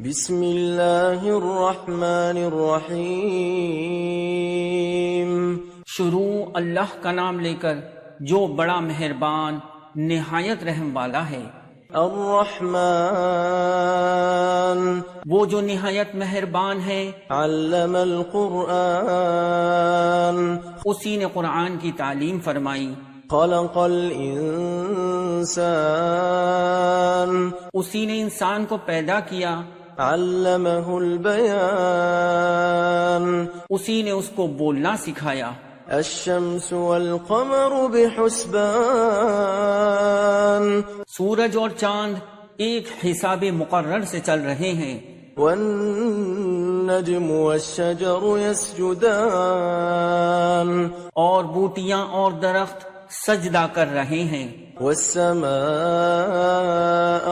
بسم اللہ الرحمن الرحیم۔ شروع اللہ کا نام لے کر جو بڑا مہربان نہایت رحم والا ہے۔ الرحمن وہ جو نہایت مہربان ہے۔ علم القرآن اسی نے قرآن کی تعلیم فرمائی۔ خلق الانسان اسی نے انسان کو پیدا کیا۔ علمہ البیان اسی نے اس کو بولنا سکھایا۔ الشمس والقمر بحسبان سورج اور چاند ایک حساب مقرر سے چل رہے ہیں۔ والنجم والشجر يسجدان اور بوٹیاں اور درخت سجدہ کر رہے ہیں۔ والسماء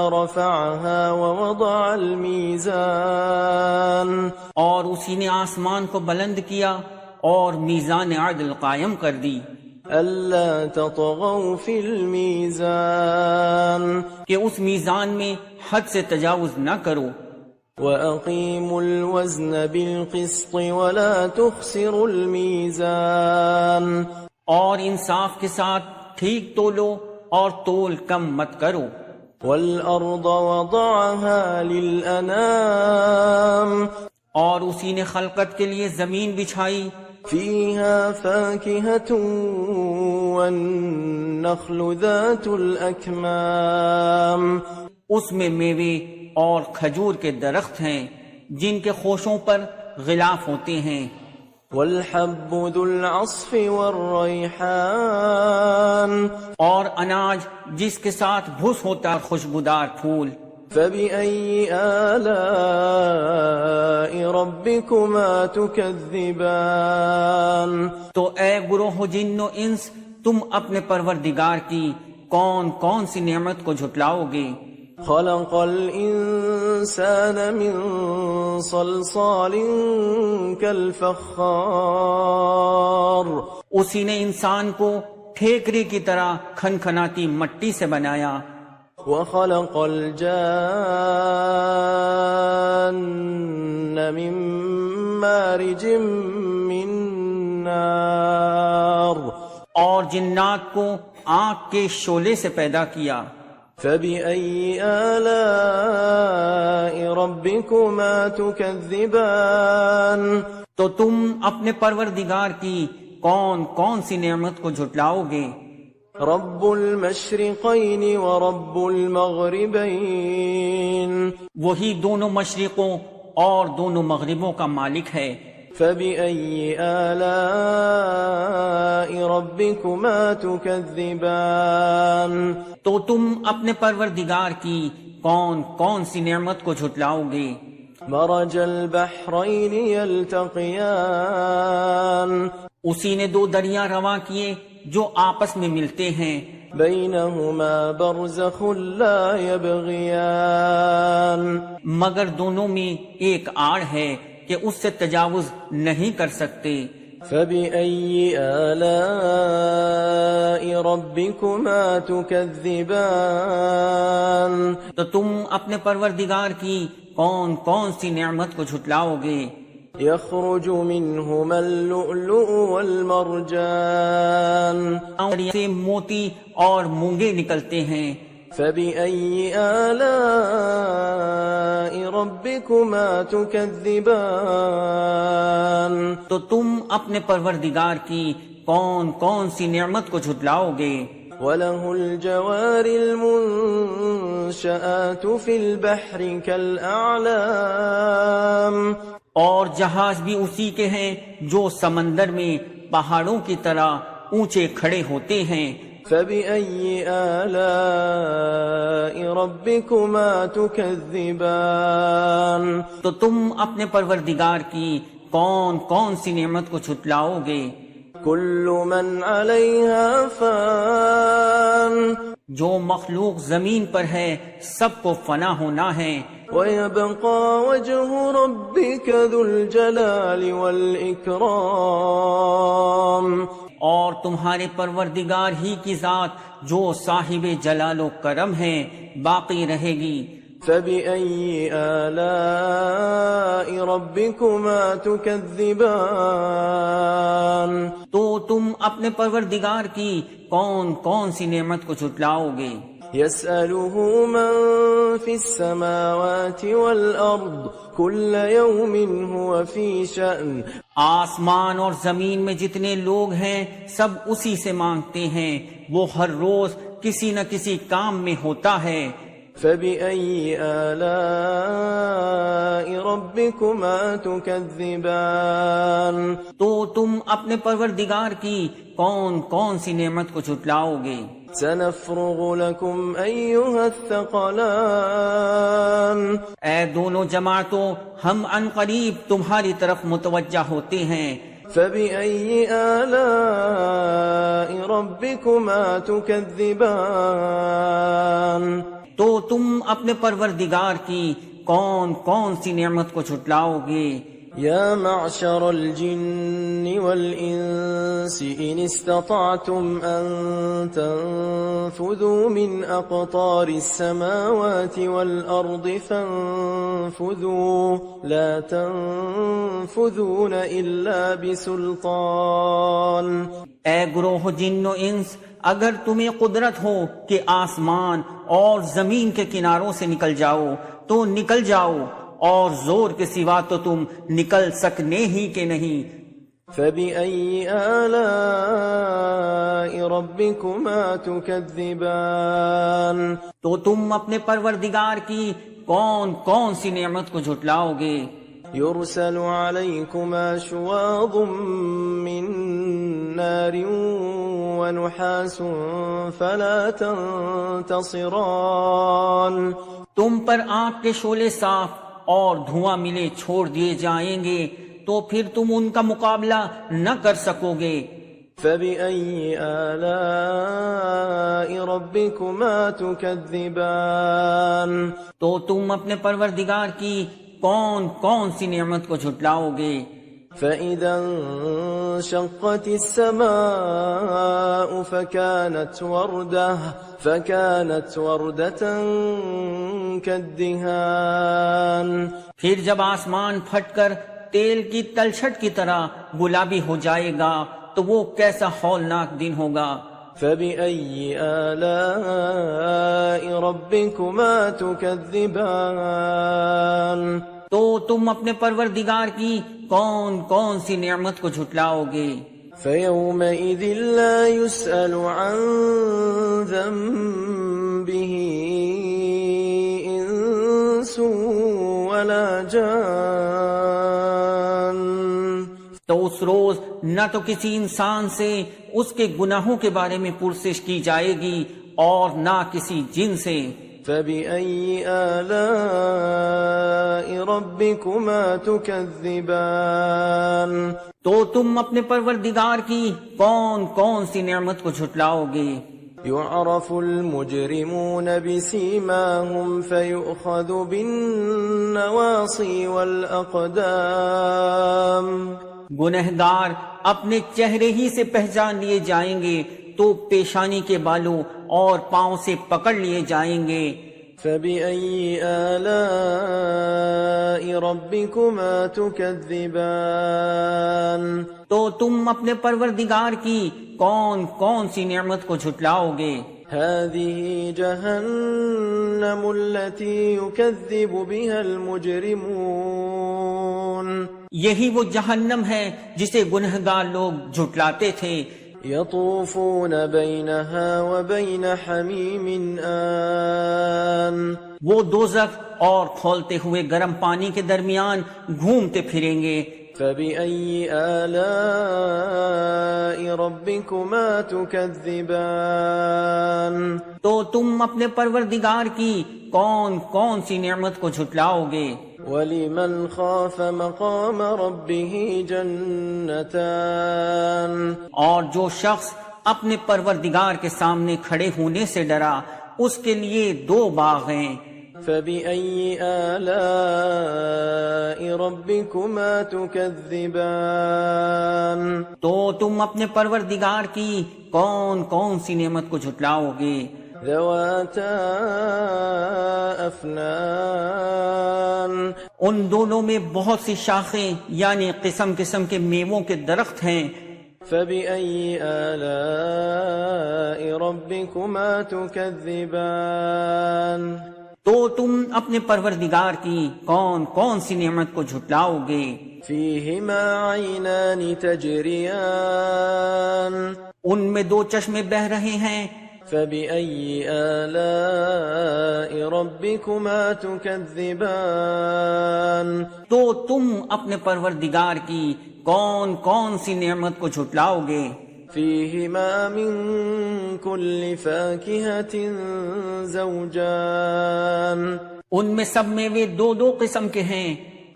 رفعها ووضع الميزان اور اسی نے آسمان کو بلند کیا اور میزان عدل قائم کر دی۔ ألا تطغوا في الميزان کہ اس میزان میں حد سے تجاوز نہ کرو۔ وأقيموا الوزن بالقسط ولا تخسروا الميزان اور انصاف کے ساتھ ٹھیک تولو اور تول کم مت کرو۔ والأرض وضعها للأنام اور اسی نے خلقت کے لیے زمین بچھائی۔ فيها فاكهة والنخل ذات الأكمام اس میں میوے اور کھجور کے درخت ہیں جن کے خوشوں پر غلاف ہوتے ہیں۔ والحب ذو العصف والريحان اور اناج جس کے ساتھ بھس ہوتا ہے خوشبودار پھول۔ فبأي آلاء ربكما تكذبان تو اے گروہ جن و انس، تم اپنے پروردگار کی کون کون سی نعمت کو جھٹلاؤ گے؟ خلق الإنسان من صلصال كالفخار اسی نے انسان کو ٹھیکری کی طرح کھنکھناتی مٹی سے بنایا۔ وخلق الجان من مارج من نار اور جنات کو آگ کے شعلے سے پیدا کیا۔ فبأي آلاء ربكما تكذبان تو تم اپنے پروردگار کی کون کون سی نعمت کو جھٹلاؤ گے؟ رب المشرقين ورب المغربين وہی دونوں مشرقوں اور دونوں مغربوں کا مالک ہے۔ فبأي آلاء ربكما تكذبان تو تم اپنے پروردگار کی کون کون سی نعمت کو جھٹلاؤ گے؟ مرج البحرين يلتقيان اسی نے دو دریا رواں کیے جو آپس میں ملتے ہیں۔ بينهما برزخ لا يبغيان مگر دونوں میں ایک آڑ ہے کہ اس سے تجاوز نہیں کر سکتے۔ فبأي آلاء ربكما تكذبان تو تم اپنے پروردگار کی کون کون سی نعمت کو جھٹلاؤ گے؟ يخرج منهما اللؤلؤ والمرجان اور سے موتی اور مونگے نکلتے ہیں۔ فبأي آلاء ربكما تكذبان تو تم اپنے پروردگار کی کون کون سی نعمت کو جھٹلاؤ گے؟ وله الجوار المنشآت في البحر كالأعلام اور جہاز بھی اسی کے ہیں جو سمندر میں پہاڑوں کی طرح اونچے کھڑے ہوتے ہیں۔ فبأي آلاء ربكما تكذبان تو تم اپنے پروردگار کی کون کون سی نعمت کو جھٹلاؤ گے؟ كل من عليها فان جو مخلوق زمین پر ہے سب کو فنا ہونا ہے۔ ويبقى وجه ربك ذو الجلال والإكرام اور تمہارے پروردگار ہی کی ذات جو صاحب جلال و کرم ہے باقی رہے گی۔ فبأي آلاء ربكما تكذبان تو تم اپنے پروردگار کی کون کون سی نعمت کو جھٹلاؤ گے؟ يسأله من في السماوات والأرض كل يوم هو في شأن آسمان اور زمین میں جتنے لوگ ہیں سب اسی سے مانگتے ہیں، وہ ہر روز کسی نہ کسی کام میں ہوتا ہے۔ فبأي آلاء ربكما تكذبان تو تم اپنے پروردگار کی کون کون سی نعمت کو جھٹلاؤ گے؟ سنفرغ لكم أيها الثقلان اے دونوں جماعتوں، ہم عن قریب تمہاری طرف متوجہ ہوتے ہیں۔ فبأي آلاء ربكما تكذبان تو تم اپنے پروردگار کی کون کون سی نعمت کو جھٹلاؤ گے؟ يا معشر الجن والإنس إن استطعتم أن تنفذوا من أقطار السماوات والأرض فانفذوا لا تنفذون إلا بسلطان۔ اے گروہ جن و انس، اگر تمہیں قدرت ہو کہ آسمان اور زمین کے کناروں سے نکل جاؤ تو نکل جاؤ، اور زور کے سوا تو تم نکل سکنے ہی کہ نہیں۔ فبأي آلاء ربكما تكذبان تو تم اپنے پروردگار کی کون کون سی نعمت کو جھٹلاؤ گے؟ يرسل عليكما شواظ من نار ونحاس فلا تنتصران تم پر آگ کے شعلے صاف اور دھواں ملے چھوڑ دیے جائیں گے تو پھر تم ان کا مقابلہ نہ کر سکو گے۔ فبأي آلاء ربكما تكذبان تو تم اپنے پروردگار کی کون کون سی نعمت کو جھٹلاؤ گے؟ فإذا انشقت السماء فكانت وردة كالدهان پھر جب آسمان پھٹ کر تیل کی تلچھٹ کی طرح گلابی ہو جائے گا تو وہ کیسا ہولناک دن ہوگا۔ فبأي آلاء ربكما تكذبان تو تم اپنے پروردگار کی کون کون سی نعمت کو جھٹلاؤ گے؟ فيومئذ لا يسأل عن ذنبه إنس ولا جان تو اس روز نہ تو کسی انسان سے اس کے گناہوں کے بارے میں پرسش کی جائے گی اور نہ کسی جن سے۔ فبأي آلاء ربكما تكذبان تو تم اپنے پروردگار کی کون کون سی نعمت کو جھٹلاؤ گے؟ يعرف المجرمون بسيماهم فيؤخذ بالنواصي والأقدام گنہگار اپنے چہرے ہی سے پہچان لیے جائیں گے تو پیشانی کے بالوں اور پاؤں سے پکڑ لیے جائیں گے۔ فبأي آلاء ربكما تكذبان تو تم اپنے پروردگار کی کون کون سی نعمت کو جھٹلاؤ گے؟ هذه جهنم التي يكذب بها المجرمون یہی وہ جہنم ہے جسے گنہگار لوگ جھٹلاتے تھے۔ يطوفون بينها وبين حميم آن وہ دوزخ اور کھولتے ہوئے گرم پانی کے درمیان گھومتے پھریں گے۔ فبأي آلاء ربكما تكذبان تو تم اپنے پروردگار کی کون کون سی نعمت کو جھٹلاؤ گے؟ ولمن خاف مقام ربه جنتان اور جو شخص اپنے پروردگار کے سامنے کھڑے ہونے سے ڈرا اس کے لیے 2 باغ ہیں۔ فبأي آلاء ربكما تكذبان تو تم اپنے پروردگار کی کون کون سی نعمت کو جھٹلاؤ گے؟ ذواتا أفنان ان دونوں میں بہت سی شاخیں یعنی قسم قسم کے میووں کے درخت ہیں. فبأي آلاء ربكما تكذبان تو تم اپنے پروردگار کی کون کون سی نعمت کو جھٹلاؤ گے. فيهما عينان تجريان ان میں دو چشمے بہہ رہے ہیں. فبأي آلاء ربكما تكذبان تو تم اپنے پروردگار کی کون کون سی نعمت کو جھٹلاؤ گے. فيهما من كل فاكهة زوجان ان میں سب میوے دو دو قسم کے ہیں.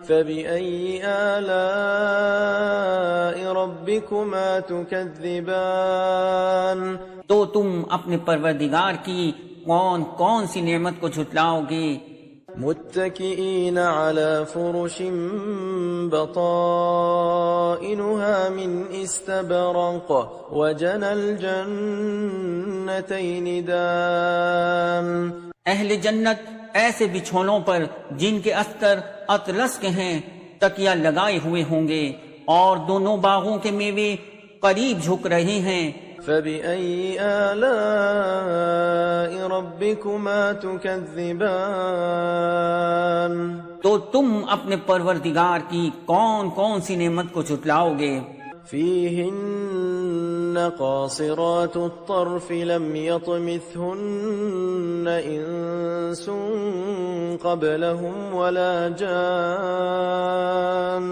فبأي آلاء ربكما تكذبان تو تم اپنے پروردگار کی کون کون سی نعمت کو جھٹلاؤ گے. متكئين على فرش بطائنها من استبرق وجنى الجنتين دان اہل جنت ایسے بچھونوں پر جن کے استر اطلس کے ہیں تکیہ لگائے ہوئے ہوں گے اور دونوں باغوں کے میوے قریب جھک رہے ہیں. فبأي آلاء ربكما تكذبان تو تم اپنے پروردگار کی کون کون سی نعمت کو جھٹلاؤ گے. فيهن قاصرات الطرف لم يطمثهن إنس قبلهم ولا جان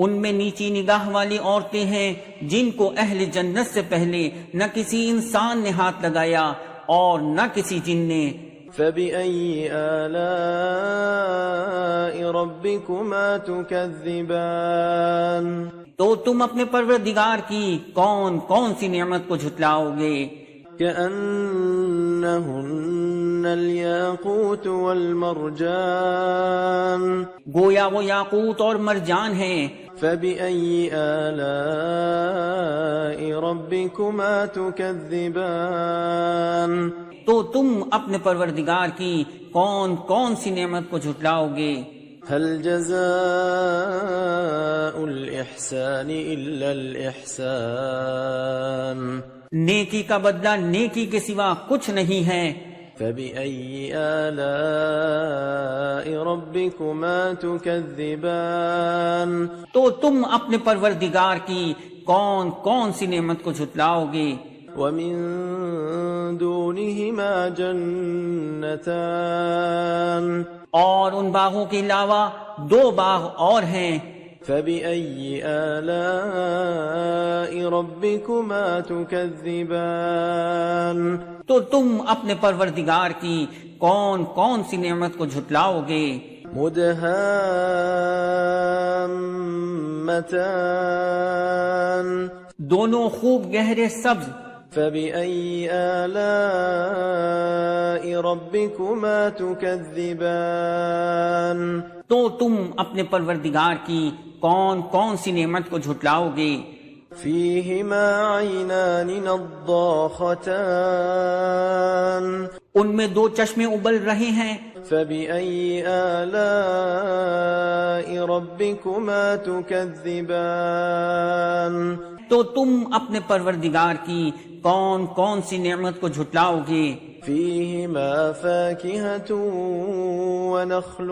ان میں نیچی نگاہ والی عورتیں ہیں جن کو اہل جنت سے پہلے نہ کسی انسان نے ہاتھ لگایا اور نہ کسی جن نے. فبأي آلاء ربكما تكذبان تو تم اپنے پروردگار کی کون کون سی نعمت کو جھٹلاؤ گے. كأنهن الياقوت والمرجان گویا وہ یاقوت اور مرجان ہیں. فبأي آلاء ربكما تكذبان تو تم اپنے پروردگار کی کون کون سی نعمت کو جھٹلاؤ گے. هل جزاء الإحسان إلا الإحسان نیکی کا بدلہ نیکی کے سوا کچھ نہیں ہے. فبأي آلاء ربكما تكذبان تو تم اپنے پروردگار کی کون کون سی نعمت کو جھٹلاؤ گے. ومن دونهما جنتان اور ان باغوں کے علاوہ دو باغ اور ہیں. فبأي آلاء ربكما تكذبان تو تم اپنے پروردگار کی کون کون سی نعمت کو جھٹلاؤ گے. مدهامتان دونوں خوب گہرے سبز. فبأي آلاء ربكما تكذبان تو تم اپنے پروردگار کی کون کون سی نعمت کو جھٹلاؤ گے. فيهما عينان نضاختان ان میں دو چشمے ابل رہے ہیں. فبأي آلاء ربكما تكذبان تو تم اپنے پروردگار کی کون کون سی نعمت کو جھٹلاؤ گے. فيهما فاكهة ونخل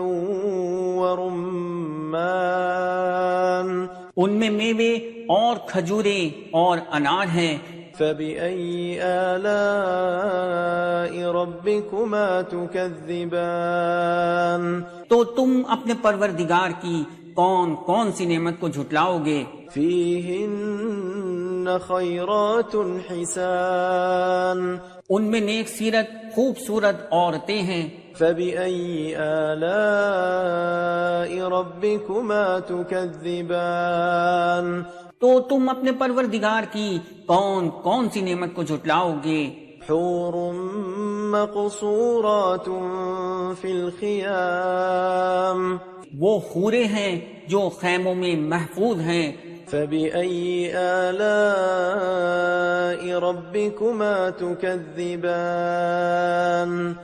ورمان ان میں میوے اور کھجورے اور انار ہیں. فبأي آلاء ربكما تكذبان تو تم اپنے پروردگار کی کون کون سی نعمت کو جھٹلاؤ گے. فيهن خيرات حسان ان میں نیک سیرت خوبصورت عورتیں ہیں. فبأي آلاء ربكما تكذبان تو تم اپنے پروردگار کی کون کون سی نعمت کو جھٹلاؤ گے. حور مقصورات في الخيام وہ حوریں ہیں جو خیموں میں محفوظ ہیں. فبأي آلاء ربكما تكذبان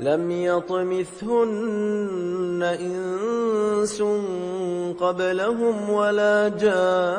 لم يطمثهن إنس قبلهم ولا جان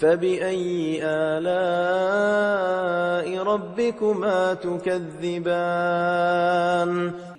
فبأي آلاء ربكما تكذبان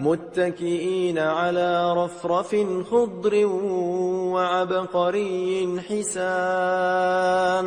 متكئين على رفرف خضر وعبقري حسان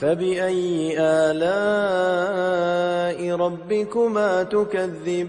فبأي آلاء ربكما تكذبان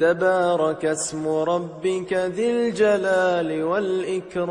تبارك اسم ربك ذي الجلال والإكرام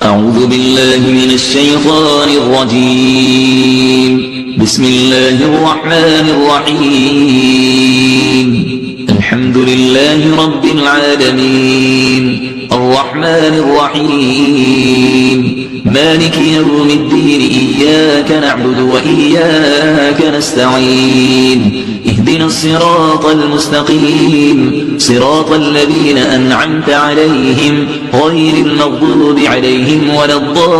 أعوذ بالله من الشيطان الرجيم. بسم الله الرحمن الرحيم. الحمد لله رب العالمين الرحمن الرحيم مالك يوم الدين. إياك نعبد وإياك نستعين. اهدنا الصراط المستقيم صراط الذين أنعمت عليهم غير المغضوب عليهم ولا الضالين.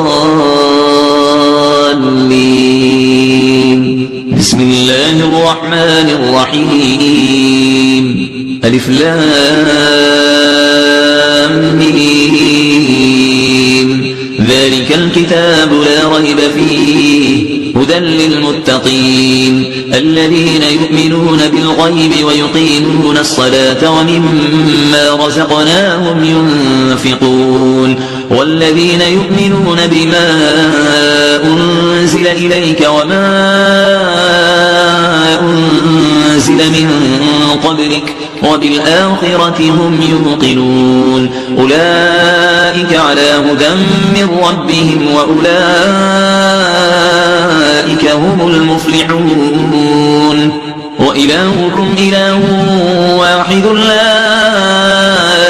بسم الله الرحمن الرحيم. ألف لام ميم. ذلك الكتاب لا ريب فيه هدى للمتقين الذين يؤمنون بالغيب ويقيمون الصلاة ومما رزقناهم ينفقون والذين يؤمنون بما أنزل إليك وما أنزل من قبلك وبالآخرة هم يوقنون. أولئك على هدى من ربهم وأولئك هم المفلحون. وإلهكم إله واحد لا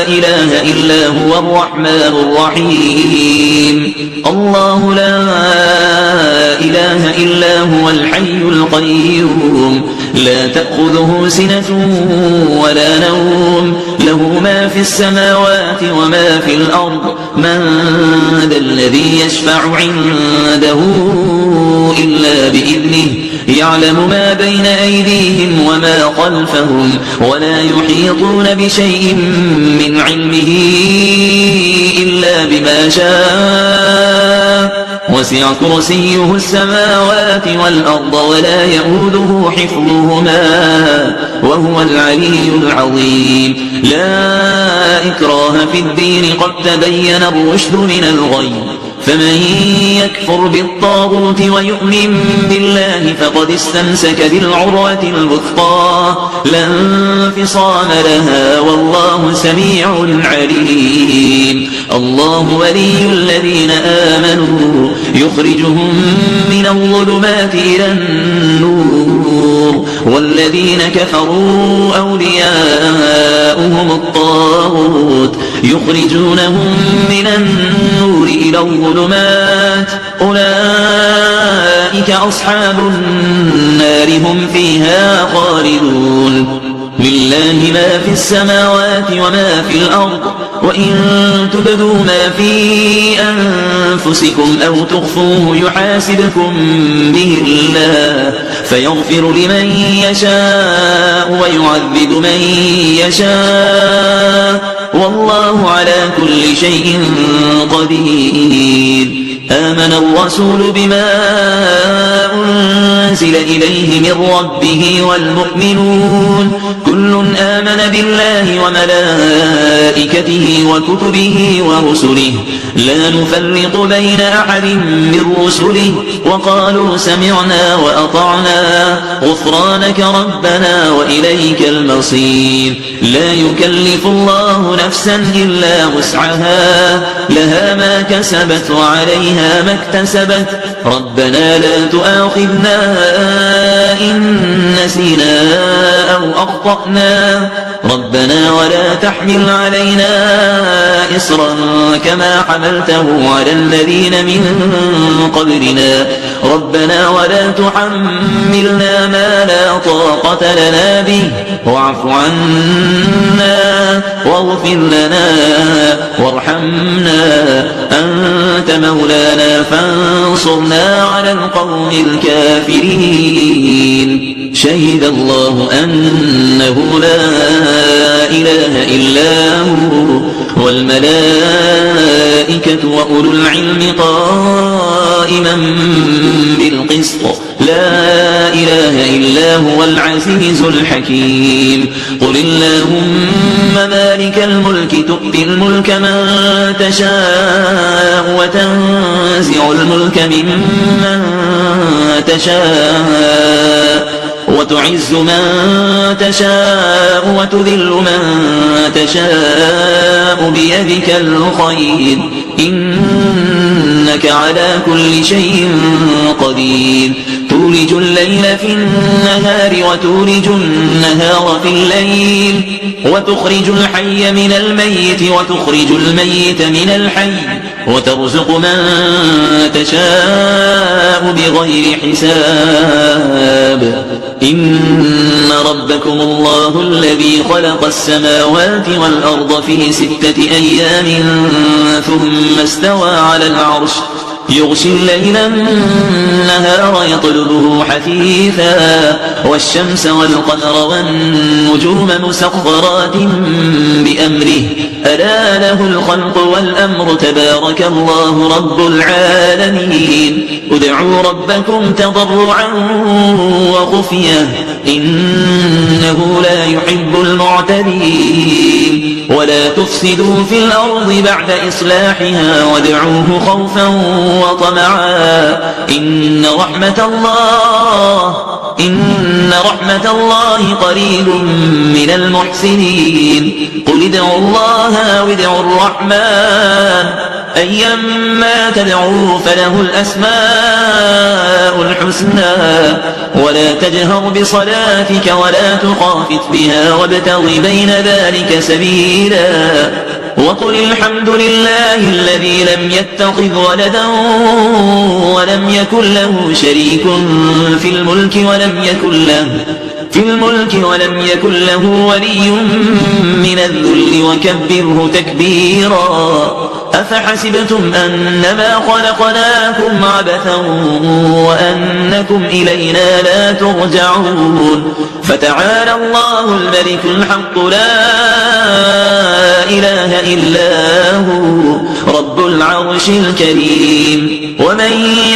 إله إلا هو الرحمن الرحيم. الله لا إله إلا هو الحي القيوم لا تأخذه سنة ولا نوم له ما في السماوات وما في الأرض. من ذا الذي يشفع عنده إلا بإذنه يعلم ما بين أيديهم وما خلفهم ولا يحيطون بشيء من علمه إلا بما شاء. وسع كرسيه السماوات والأرض ولا يؤوده حفظهما وهو العلي العظيم. لا إكراه في الدين قد تبين الرشد من الغي. فمن يكفر بالطاغوت ويؤمن بالله فقد استمسك بالعروة الوثقى لا انفصام لها والله سميع عليم. الله ولي الذين آمنوا يخرجهم من الظلمات إلى النور والذين كفروا أولياؤهم الطاغوت يخرجونهم من النور إلى الظلمات. أولئك أصحاب النار هم فيها خالدون. لله ما في السماوات وما في الأرض وإن تبدوا ما في أنفسكم أو تخفوه يحاسبكم به الله فيغفر لمن يشاء ويعذب من يشاء والله على كل شيء قدير. آمن الرسول بما أنزل إليه من ربه والمؤمنون كل آمن بالله وملائكته وكتبه ورسله لا نفرق بين أحد من رسله وقالوا سمعنا وأطعنا غفرانك ربنا وإليك المصير لا يكلف الله نفسا إلا وسعها لها ما كسبت وعليها ما اكتسبت ربنا لا تؤاخذنا إن نسينا أو أخطأنا ربنا ولا تحمل علينا إصرا كما حملته على الذين من قبلنا ربنا ولا تحملنا ما لا طاقة لنا به واعف عنا واغفر لنا وارحمنا أنت مولانا فانصرنا على القوم الكافرين شهد الله أنه لا إله إلا هو والملائكة وأولو العلم قائما بالقسط لا إله إلا هو العزيز الحكيم قل اللهم مالك الملك تؤتي الملك من تشاء وتنزع الملك ممن تشاء وتعز من تشاء وتذل من تشاء بيدك الخير إنك على كل شيء قدير تولج الليل في النهار وتولج النهار في الليل وتخرج الحي من الميت وتخرج الميت من الحي وترزق من تشاء بغير حساب إن ربكم الله الذي خلق السماوات والأرض في 6 أيام ثم استوى على العرش يغشي الليل النهار يطلبه حثيثا والشمس والقمر والنجوم مسخرات بأمره ألا له الخلق والأمر تبارك الله رب العالمين ادعوا ربكم تضرعا وخفية إنه لا يحب المعتدين ولا تفسدوا في الأرض بعد إصلاحها وادعوه خوفا وطمعا إن رحمة الله قريب من المحسنين قل ادعوا الله وادعوا الرحمن أيما تدعوا فله الأسماء الحسنى ولا تجهر بصلاتك ولا تخافت بها وابتغ بين ذلك سبيلا وقل الحمد لله الذي لم يتخذ ولدا ولم يكن له شريك في الملك ولم يكن له ولي من الذل وكبره تكبيرا أفحسبتم أنما خلقناكم عبثا وأنكم إلينا لا ترجعون فتعالى الله الملك الحق لا إله إلا هو رب العرش الكريم ومن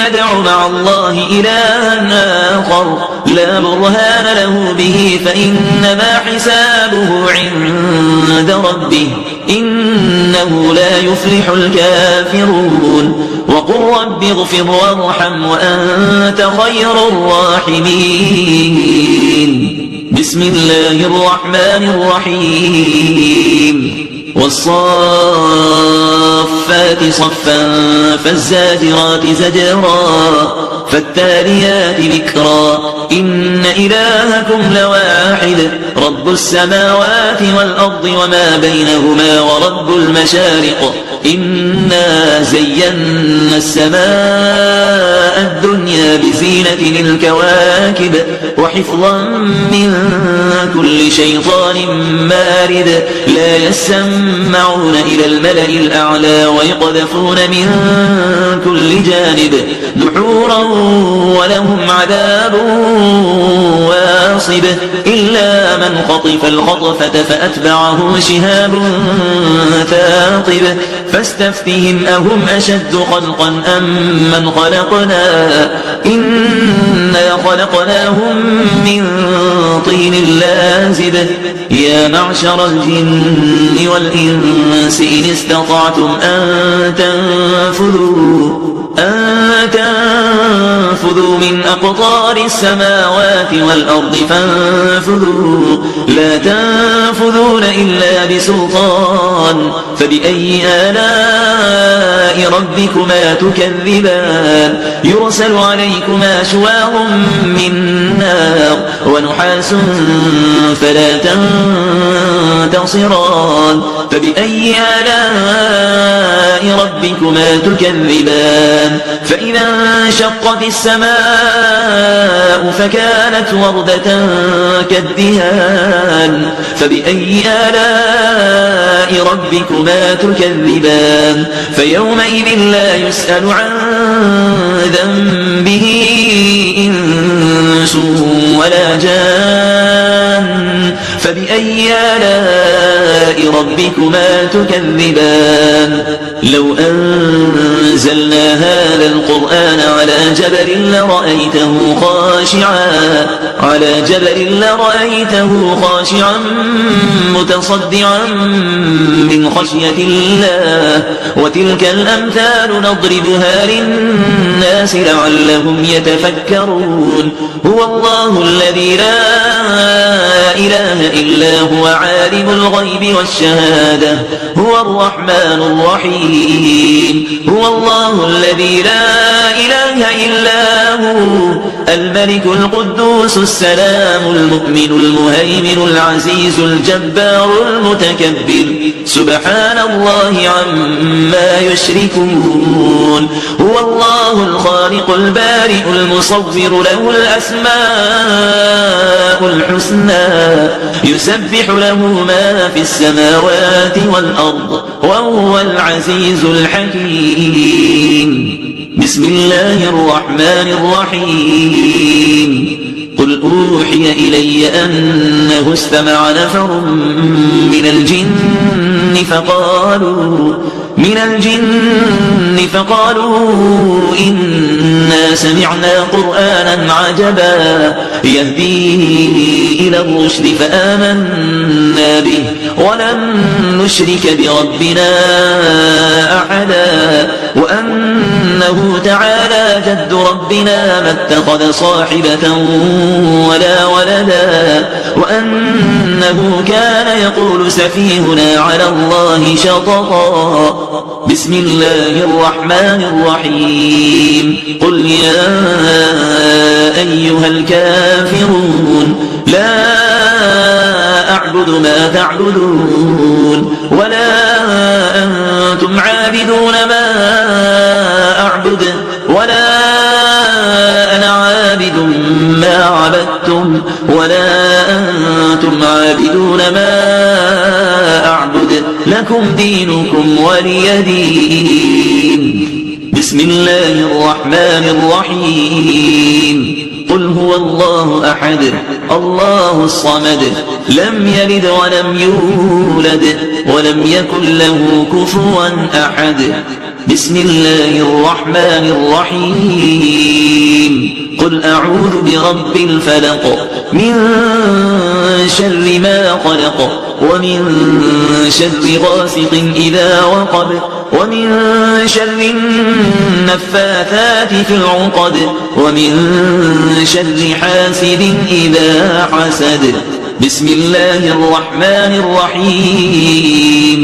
يدع مع الله إلها آخر لا برهان له به فإنما حسابه عند ربه إنه لا يفلح الكافرون وقل رب اغفر وارحم وأنت خير الراحمين بسم الله الرحمن الرحيم والصافات صفا فالزاجرات زجرا فالتاليات ذكرا إن إلهكم لواحد رب السماوات والأرض وما بينهما ورب المشارق إنا زينا السماء الدنيا بزينة الكواكب وحفظا من كل شيطان مارد لا يسمعون إلى الملأ الأعلى ويقذفون من كل جانب دحورا ولهم عذاب ناصب إلا من خطف الخطفة فأتبعه شهاب ثاقب فاستفتهم أهم أشد خلقا أم من خلقنا إنا خلقناهم من طين لازب يا معشر الجن والإنس إن استطعتم أن تنفذوا من أقطار السماوات والأرض فانفذوا لا تنفذون إلا بسلطان فبأي آلاء ربكما تكذبان يرسل عليكما شواظ من نار ونحاس فلا تنتصران فبأي آلاء ربكما تكذبان فإذا انشقت السماء فكانت وردة كالدهان فبأي آلاء ربكما تكذبان فيومئذ لا يسأل عن ذنبه إنس ولا جان فبأي آلاء ربكما تكذبان لو أنزلنا هذا القرآن على جبل لرأيته خاشعا متصدعا من خشية الله وتلك الأمثال نضربها للناس لعلهم يتفكرون هو الله الذي لا إله إلا هو عالم الغيب والشهادة هو الرحمن الرحيم هو الله الذي لا إله إلا هو الملك القدوس السلام المؤمن المهيمن العزيز الجبار المتكبر سبحان الله عما يشركون هو الله الخالق البارئ المصور له الأسماء الحسنى يسبح له ما في السماوات والأرض وهو العزيز الحكيم بسم الله الرحمن الرحيم قل أوحي إلي أنه استمع نفر من الجن فقالوا إنا سمعنا قرآنا عجبا يهدي إلى الرشد فآمنا به ولن نشرك بربنا أحدا وأنه تعالى جد ربنا ما اتخذ صاحبة ولا ولدا وأنه كان يقول سفيهنا على الله شططا بسم الله الرحمن الرحيم قل يا أيها الكافرون لا أعبد ما تعبدون ولا أنتم عابدون ما أعبد ولا أنا عابد ما عبدتم ولا أنتم عابدون ما أعبد لكم دينكم ولي دين بسم الله الرحمن الرحيم قل هو الله أحد الله الصمد لم يلد ولم يولد ولم يكن له كفوا أحد بسم الله الرحمن الرحيم قل أعوذ برب الفلق من شر ما خلق ومن شر غاسق إذا وقب ومن شر النفاثات في العقد ومن شر حاسد إذا حسد بسم الله الرحمن الرحيم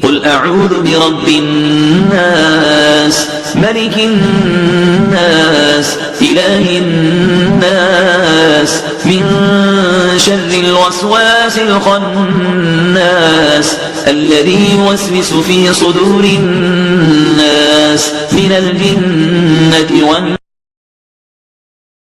قل أعوذ برب الناس ملك الناس إله الناس من شر الوسواس الخناس الذي يوسوس في صدور الناس من الجنة